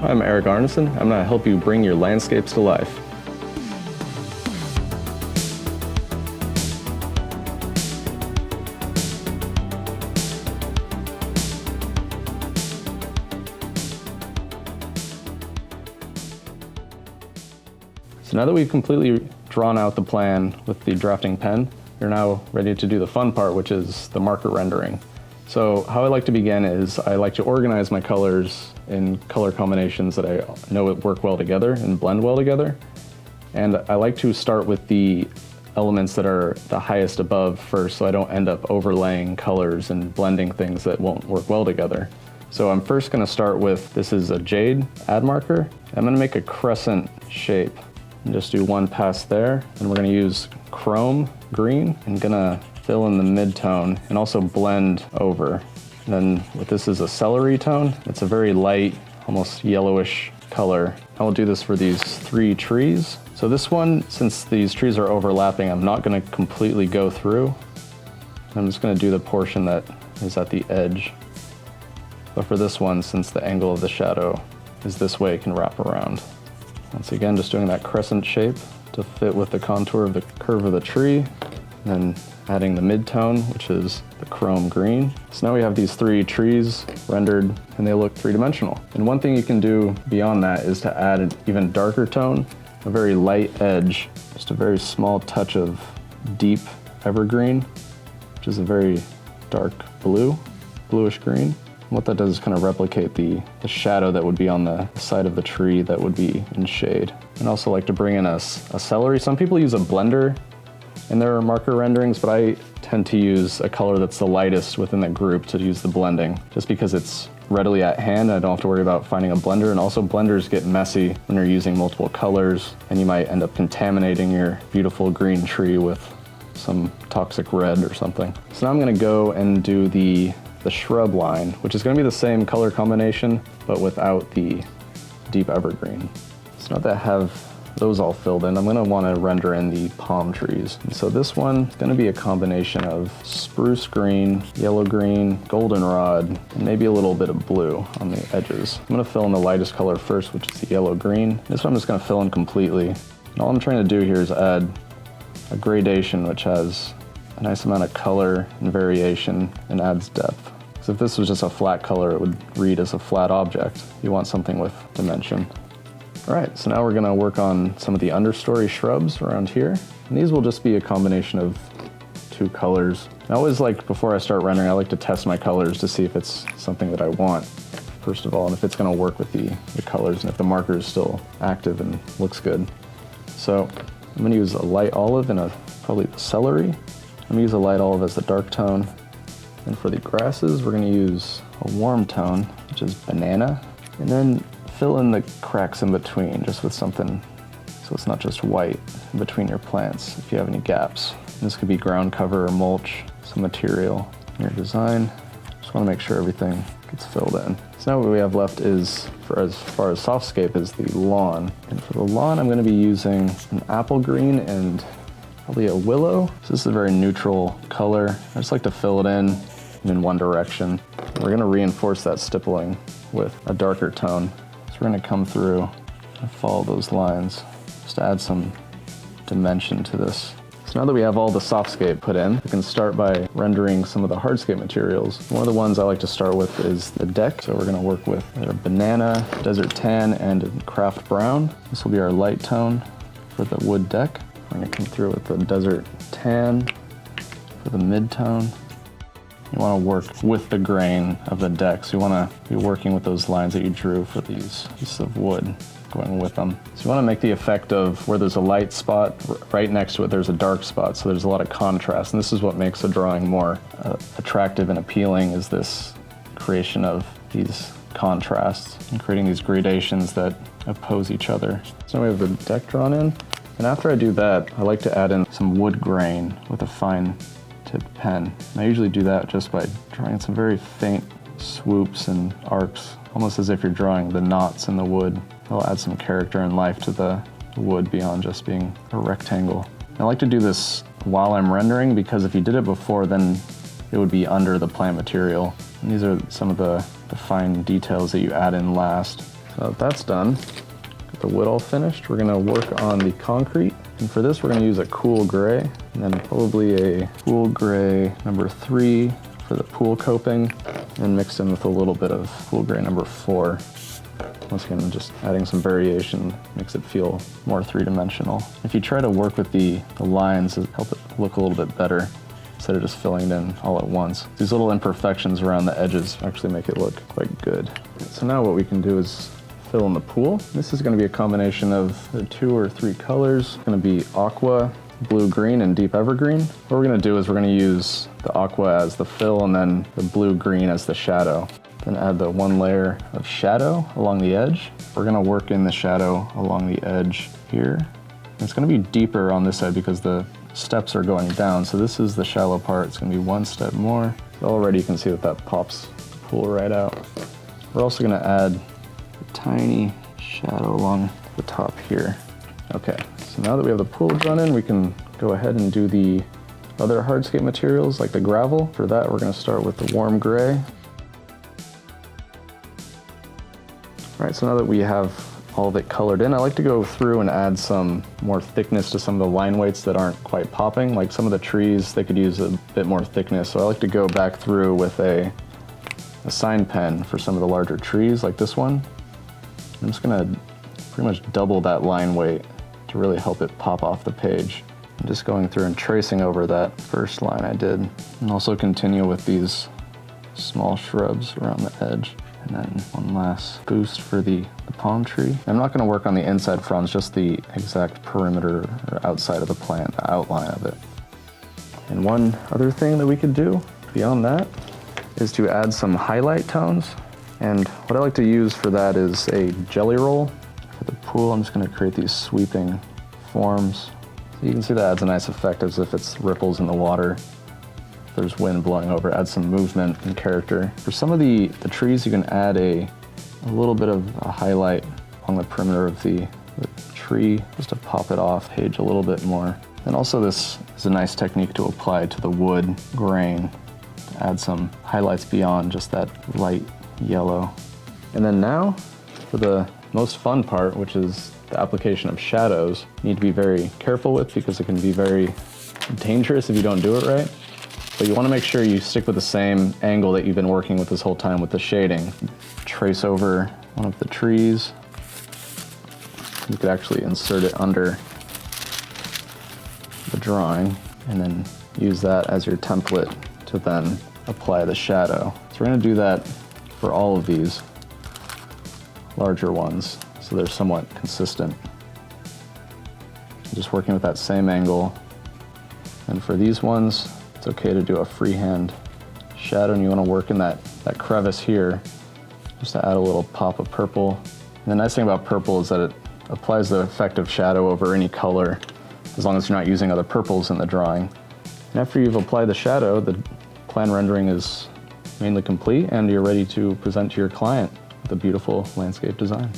I'm Eric Arneson. I'm going to help you bring your landscapes to life. So now that we've completely drawn out the plan with the drafting pen, you're now ready to do the fun part, which is the marker rendering. So how I like to begin is I like to organize my colors in color combinations that I know would work well together and blend well together. And I like to start with the elements that are the highest above first, so I don't end up overlaying colors and blending things that won't work well together. So I'm first going to start with, this is a jade add marker. I'm going to make a crescent shape and just do one pass there. And we're going to use chrome green and gonna fill in the mid-tone and also blend over. And then this is a celery tone. It's a very light, almost yellowish color. I will do this for these 3 trees. So this one, since these trees are overlapping, I'm not gonna completely go through. I'm just gonna do the portion that is at the edge. But for this one, since the angle of the shadow is this way, it can wrap around. Once again, just doing that crescent shape to fit with the contour of the curve of the tree, and then adding the mid-tone, which is the chrome green. So now we have these 3 trees rendered and they look 3-dimensional. And one thing you can do beyond that is to add an even darker tone, a very light edge, just a very small touch of deep evergreen, which is a very dark blue, bluish green. And what that does is kind of replicate the shadow that would be on the side of the tree that would be in shade. And also like to bring in a celery. Some people use a blender in their marker renderings, but I tend to use a color that's the lightest within the group to use the blending, just because it's readily at hand. I don't have to worry about finding a blender, and also blenders get messy when you're using multiple colors, and you might end up contaminating your beautiful green tree with some toxic red or something. So now I'm gonna go and do the shrub line, which is gonna be the same color combination, but without the deep evergreen. So now that I have those all filled in, I'm gonna wanna render in the palm trees. And so this one is gonna be a combination of spruce green, yellow green, goldenrod, and maybe a little bit of blue on the edges. I'm gonna fill in the lightest color first, which is the yellow green. This one I'm just gonna fill in completely. And all I'm trying to do here is add a gradation, which has a nice amount of color and variation and adds depth. Because if this was just a flat color, it would read as a flat object. You want something with dimension. All right, so now we're gonna work on some of the understory shrubs around here. And these will just be a combination of 2 colors. I always like, before I start rendering, I like to test my colors to see if it's something that I want, first of all, and if it's gonna work with the colors, and if the marker is still active and looks good. So I'm gonna use a light olive and probably the celery. I'm gonna use a light olive as the dark tone. And for the grasses, we're gonna use a warm tone, which is banana. And then fill in the cracks in between, just with something, so it's not just white in between your plants if you have any gaps. And this could be ground cover or mulch, some material in your design. Just wanna make sure everything gets filled in. So now what we have left is, for as far as softscape, is the lawn. And for the lawn, I'm gonna be using an apple green and probably a willow. So this is a very neutral color. I just like to fill it in one direction. We're gonna reinforce that stippling with a darker tone. So we're gonna come through and follow those lines, just to add some dimension to this. So now that we have all the softscape put in, we can start by rendering some of the hardscape materials. One of the ones I like to start with is the deck. So we're gonna work with a banana, desert tan, and craft brown. This will be our light tone for the wood deck. We're gonna come through with the desert tan for the mid-tone. You wanna work with the grain of the deck, so you wanna be working with those lines that you drew for these pieces of wood, going with them. So you wanna make the effect of where there's a light spot, right next to it there's a dark spot, so there's a lot of contrast, and this is what makes the drawing more attractive and appealing, is this creation of these contrasts and creating these gradations that oppose each other. So now we have the deck drawn in. And after I do that, I like to add in some wood grain with a fine tipped pen. And I usually do that just by drawing some very faint swoops and arcs, almost as if you're drawing the knots in the wood. It'll add some character and life to the wood beyond just being a rectangle. And I like to do this while I'm rendering, because if you did it before, then it would be under the plant material. And these are some of the fine details that you add in last. So Now that that's done, get the wood all finished, we're gonna work on the concrete. And for this, we're gonna use a cool gray, and then probably a cool gray number 3 for the pool coping, and mix in with a little bit of cool gray number 4. Once again, just adding some variation makes it feel more three-dimensional. If you try to work with the lines, it'll help it look a little bit better instead of just filling it in all at once. These little imperfections around the edges actually make it look quite good. So now what we can do is fill in the pool. This is going to be a combination of the 2 or 3 colors. It's going to be aqua, blue-green, and deep evergreen. What we're going to do is we're going to use the aqua as the fill and then the blue-green as the shadow. Then add the 1 layer of shadow along the edge. We're gonna work in the shadow along the edge here. And it's gonna be deeper on this side because the steps are going down. So this is the shallow part. It's gonna be 1 step more. So already you can see that pops the pool right out. We're also gonna add a tiny shadow along the top here. Okay, so now that we have the pool done in, we can go ahead and do the other hardscape materials like the gravel. For that, we're gonna start with the warm gray. All right, so now that we have all of it colored in, I like to go through and add some more thickness to some of the line weights that aren't quite popping. Like some of the trees, they could use a bit more thickness. So I like to go back through with a sign pen for some of the larger trees like this one. I'm just gonna pretty much double that line weight to really help it pop off the page. I'm just going through and tracing over that first line I did, and also continue with these small shrubs around the edge. And then one last boost for the palm tree. I'm not going to work on the inside fronds, just the exact perimeter or outside of the plant, the outline of it. And one other thing that we could do beyond that is to add some highlight tones. And what I like to use for that is a jelly roll. For the pool, I'm just going to create these sweeping forms. So you can see that adds a nice effect as if it's ripples in the water. There's wind blowing over, add some movement and character. For some of the trees, you can add a little bit of a highlight along the perimeter of the tree, just to pop it off page a little bit more. And also this is a nice technique to apply to the wood grain, to add some highlights beyond just that light yellow. And then now, for the most fun part, which is the application of shadows, you need to be very careful with because it can be very dangerous if you don't do it right. But you want to make sure you stick with the same angle that you've been working with this whole time with the shading. Trace over one of the trees. You could actually insert it under the drawing and then use that as your template to then apply the shadow. So we're going to do that for all of these larger ones so they're somewhat consistent. Just working with that same angle. And for these ones, it's okay to do a freehand shadow, and you want to work in that crevice here just to add a little pop of purple. And the nice thing about purple is that it applies the effect of shadow over any color as long as you're not using other purples in the drawing. And after you've applied the shadow, the plan rendering is mainly complete and you're ready to present to your client with a beautiful landscape design.